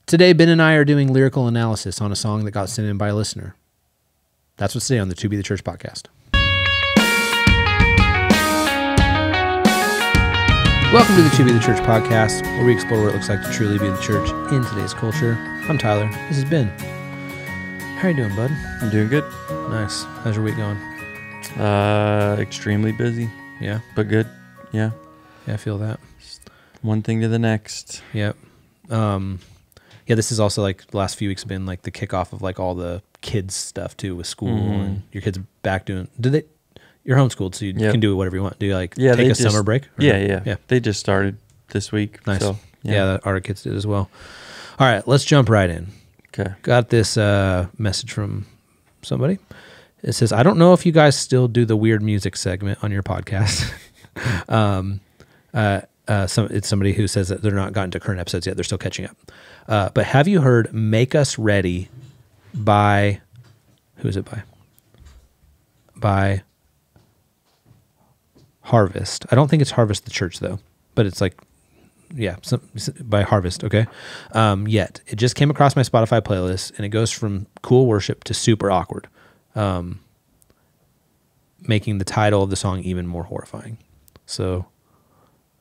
Today, Ben and I are doing lyrical analysis on a song that got sent in by a listener. That's what's today on the To Be the Church podcast. Welcome to the To Be the Church podcast, where we explore what it looks like to truly be the church in today's culture. I'm Tyler. This is Ben. How are you doing, bud? I'm doing good. Nice. How's your week going? Extremely busy. Yeah? But good. Yeah. Yeah, I feel that. One thing to the next. Yep. Yeah, this is also like the last few weeks have been like the kickoff of like all the kids stuff too with school and your kids back doing. You're homeschooled, so you can do whatever you want. Do you take a summer break? Yeah. They just started this week. Nice. So, yeah, our kids did as well. All right, let's jump right in. Okay. Got this message from somebody. It says, I don't know if you guys still do the weird music segment on your podcast. It's somebody who says that they're not gotten to current episodes yet. They're still catching up. But have you heard Make Us Ready by, who is it by? By Harvest. I don't think it's Harvest the Church though, but it's like, by Harvest, okay? Yet. It just came across my Spotify playlist, and it goes from cool worship to super awkward, making the title of the song even more horrifying. So,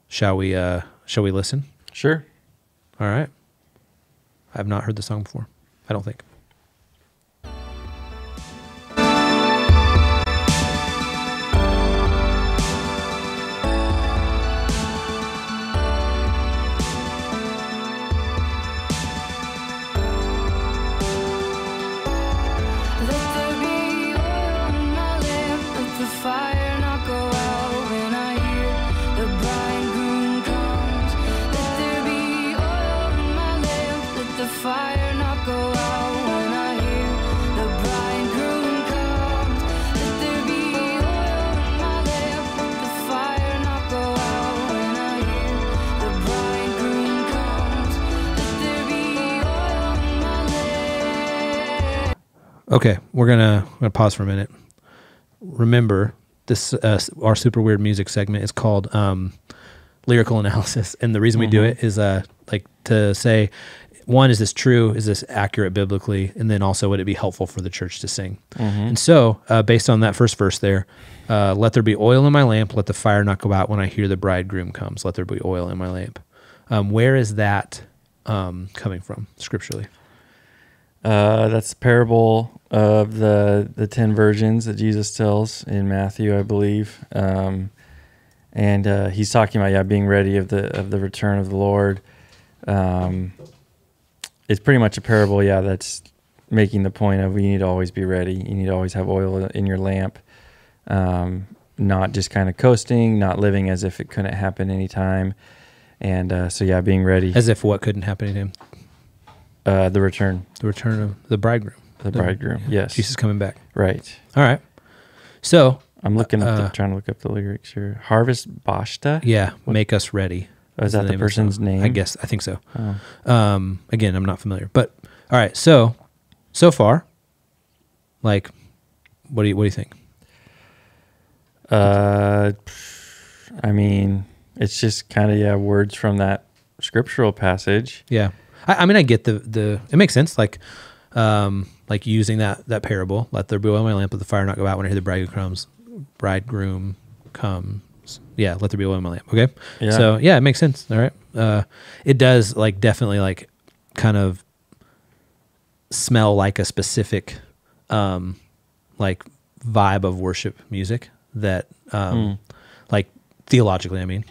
shall we listen? Sure. All right. I have not heard the song before, I don't think. Okay, we're gonna pause for a minute. Remember, this our super weird music segment is called lyrical analysis, and the reason we do it is like to say, one, is this true? Is this accurate biblically? And then also, would it be helpful for the church to sing? And so, based on that first verse there, let there be oil in my lamp, let the fire not go out when I hear the bridegroom comes. Let there be oil in my lamp. Where is that coming from scripturally? That's the parable of the 10 virgins that Jesus tells in Matthew, I believe. And he's talking about being ready of the return of the Lord. It's pretty much a parable, that's making the point of you need to always be ready. You need to always have oil in your lamp, not just kind of coasting, not living as if it couldn't happen anytime. And being ready. As if what couldn't happen anytime? The return. The return of the bridegroom. The bridegroom, yes. Jesus coming back. Right. All right. So I'm trying to look up the lyrics here. Harvest Bashta? Yeah, Make Us Ready. Oh, is that the person's name? I think so. Oh. Again, I'm not familiar. But all right, so far, like, what do you think? I mean, it's just kind of words from that scriptural passage. Yeah. I mean, I get the it makes sense, like using that parable, let there be oil in my lamp, let the fire not go out when I hear the bridegroom comes. Yeah, let there be oil in my lamp. Okay. Yeah. So it makes sense. All right. It does definitely kind of smell like a specific vibe of worship music that theologically, I mean,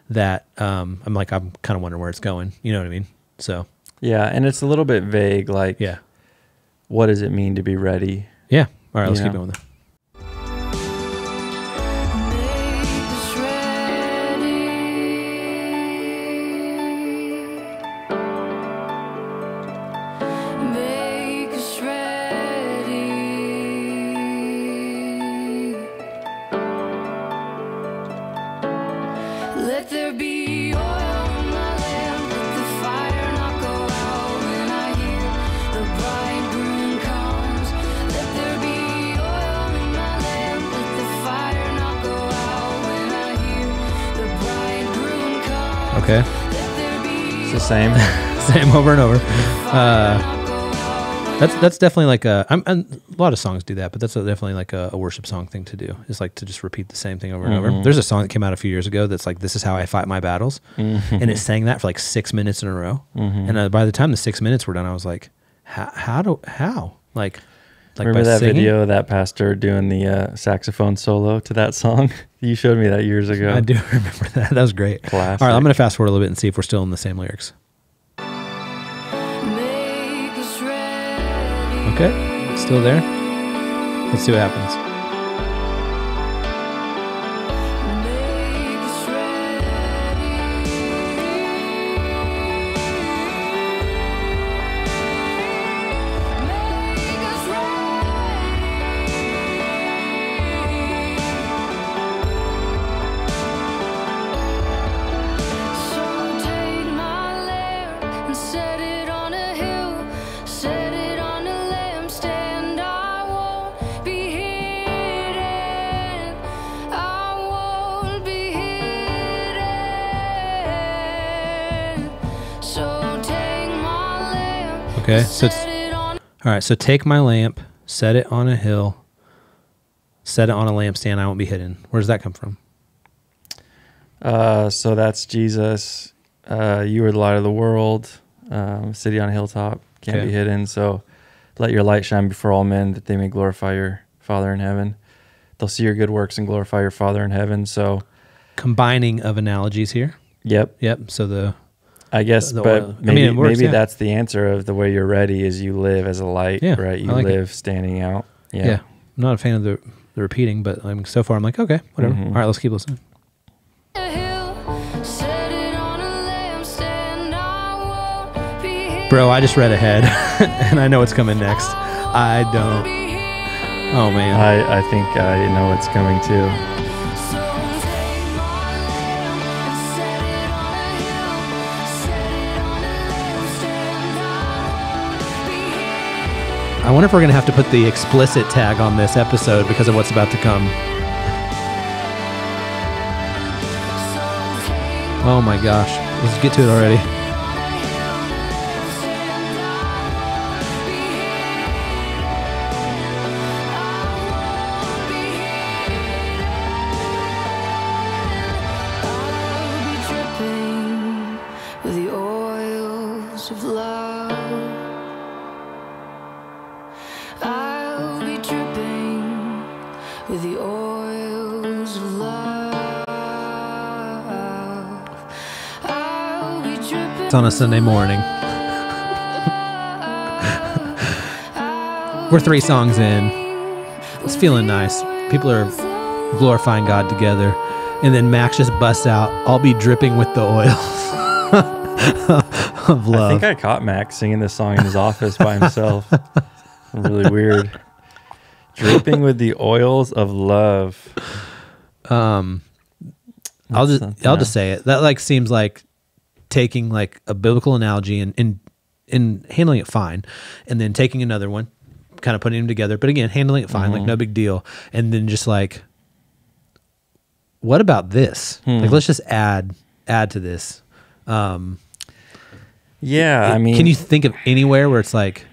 that I'm kind of wondering where it's going. You know what I mean? So. Yeah, and it's a little bit vague, what does it mean to be ready? Yeah. All right, let's keep going with that. Let there be oil in my lamp, let the fire not go out when I hear the bridegroom comes. Let there be oil in my lamp, let the fire not go out when I hear the bridegroom comes. Okay. Let there be It's the same. same over and over. That's definitely like a lot of songs do that, but that's definitely like a worship song thing to do. Is like to just repeat the same thing over and over. There's a song that came out a few years ago that's like, "This is how I fight my battles," and it sang that for like 6 minutes in a row. And by the time the 6 minutes were done, I was like, how like Remember by that singing? video of that pastor doing the saxophone solo to that song? You showed me that years ago. I do remember that. That was great. Classic. All right, I'm gonna fast forward a little bit and see if we're still in the same lyrics. Make us ready. Okay, still there. Let's see what happens. Make us ready. Make us ready. So take my lamp and set it on a hill, set it on a lampstand. I won't be hidden. I won't be hidden. So take my lamp. Okay, so it's, Set it on. all right. So take my lamp, set it on a hill, set it on a lampstand. I won't be hidden. Where does that come from? So that's Jesus. You are the light of the world. City on a hilltop, can't Okay. be hidden. So let your light shine before all men, that they may glorify your Father in heaven. They'll see your good works and glorify your Father in heaven. So, Combining of analogies here. yep, Yep. So the I guess. The But oil. I maybe, mean, it works, maybe yeah. that's the answer of the way you're ready is you live as a light, Yeah, right? You I like it. live standing out. yeah. I'm not a fan of the repeating, but so far I'm like, okay, whatever. Mhm. All right, let's keep listening. A hill, set it on a lampstand. I won't be hidden. Bro, I just read ahead and I know what's coming next. I don't. Oh man. I think I know what's coming too. So take my lamp and set it on a hill, set it on a lampstand. I won't be hidden. I wonder if we're gonna have to put the explicit tag on this episode because of what's about to come. So take Oh my gosh. Let's get to it already. on a hill, stand. I won't be hidden. I'll be dripping with the oils of love. I'll be dripping with the oils of love. I'll be dripping. It's on a Sunday morning. We're 3 songs in. It's feeling nice. People are glorifying God together. And then Max just busts out, "I'll be dripping with the oils of I love." think I caught Max singing this song in his office by himself. Really weird. Dripping with the oils of love. I'll That's just say it. That like seems like taking like a biblical analogy and handling it fine, and then taking another one, kind of putting them together, but again handling it fine, like no big deal, and then just like, what about this? Like let's just add to this. Yeah, I mean, can you think of anywhere where it's like,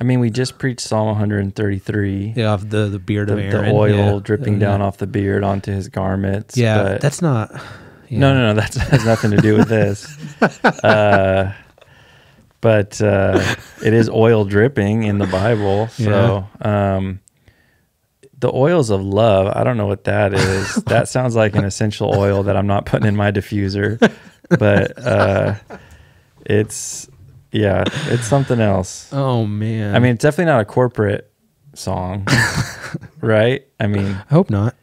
we just preached Psalm 133. you know, the beard of The Aaron, oil yeah. dripping down off the beard onto his garments. Yeah, but that's not. Yeah. no, that has nothing to do with this. But it is oil dripping in the Bible. So the oils of love, I don't know what that is. That sounds like an essential oil that I'm not putting in my diffuser. But it's something else. Oh man. I mean, it's definitely not a corporate song, right? I mean, I hope not.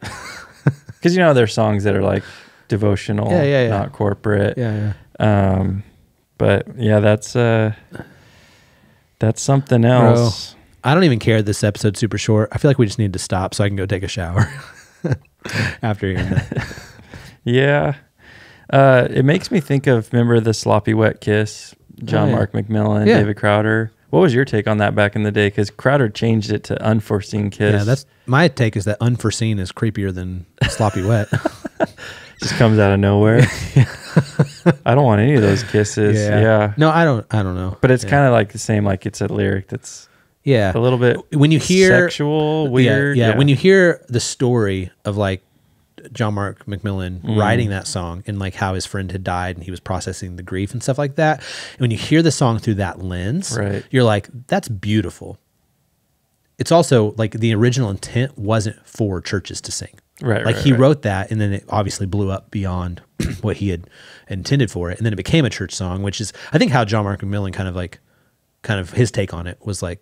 because there's songs that are like devotional, Yeah. not corporate. Yeah. But yeah, that's something else. I don't even care. This episode's super short. I feel like we just need to stop so I can go take a shower after hearing that. Yeah. It makes me think of, remember the Sloppy Wet Kiss, John yeah. Mark McMillan, Yeah. David Crowder. What was your take on that back in the day? Because Crowder changed it to Unforeseen Kiss. Yeah, that's my take. Is that Unforeseen is creepier than Sloppy Wet. just comes out of nowhere. I don't want any of those kisses. Yeah. No, I don't know. But it's Yeah. kind of like the same, like it's a lyric that's yeah. a little bit When you hear sexual, weird. Yeah. When you hear the story of like John Mark McMillan writing that song and like how his friend had died and he was processing the grief and stuff like that. And when you hear the song through that lens, Right. you're like, that's beautiful. It's also like the original intent wasn't for churches to sing. Right, Like right, he right. wrote that and then it obviously blew up beyond what he had intended for it. And then it became a church song, which is, I think, how John Mark McMillan kind of his take on it was like,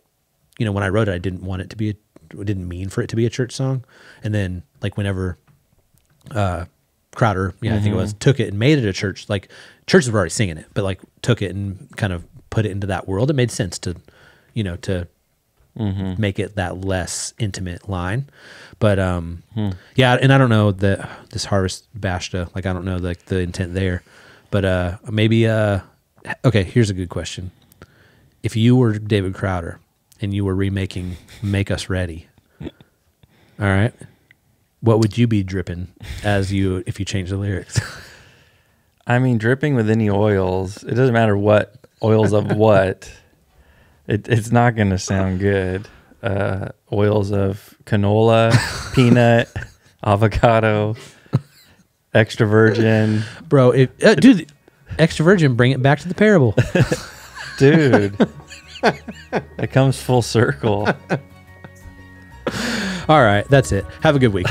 you know, when I wrote it, I didn't want it to be, didn't mean for it to be a church song. And then like whenever Crowder, I think it was, took it and made it a church, like churches were already singing it, but like took it and kind of put it into that world. It made sense to, you know, to make it that less intimate line. But yeah, and I don't know that this Harvest Bashta, like I don't know like the intent there, but maybe okay, here's a good question. If you were David Crowder and you were remaking Make Us Ready, all right, what would you be dripping if you change the lyrics? I mean, dripping with any oils, it doesn't matter what oils of what, it's not going to sound good. Oils of canola, peanut, avocado, extra virgin. Bro, dude, extra virgin, bring it back to the parable. Dude, it comes full circle. All right, that's it. Have a good week.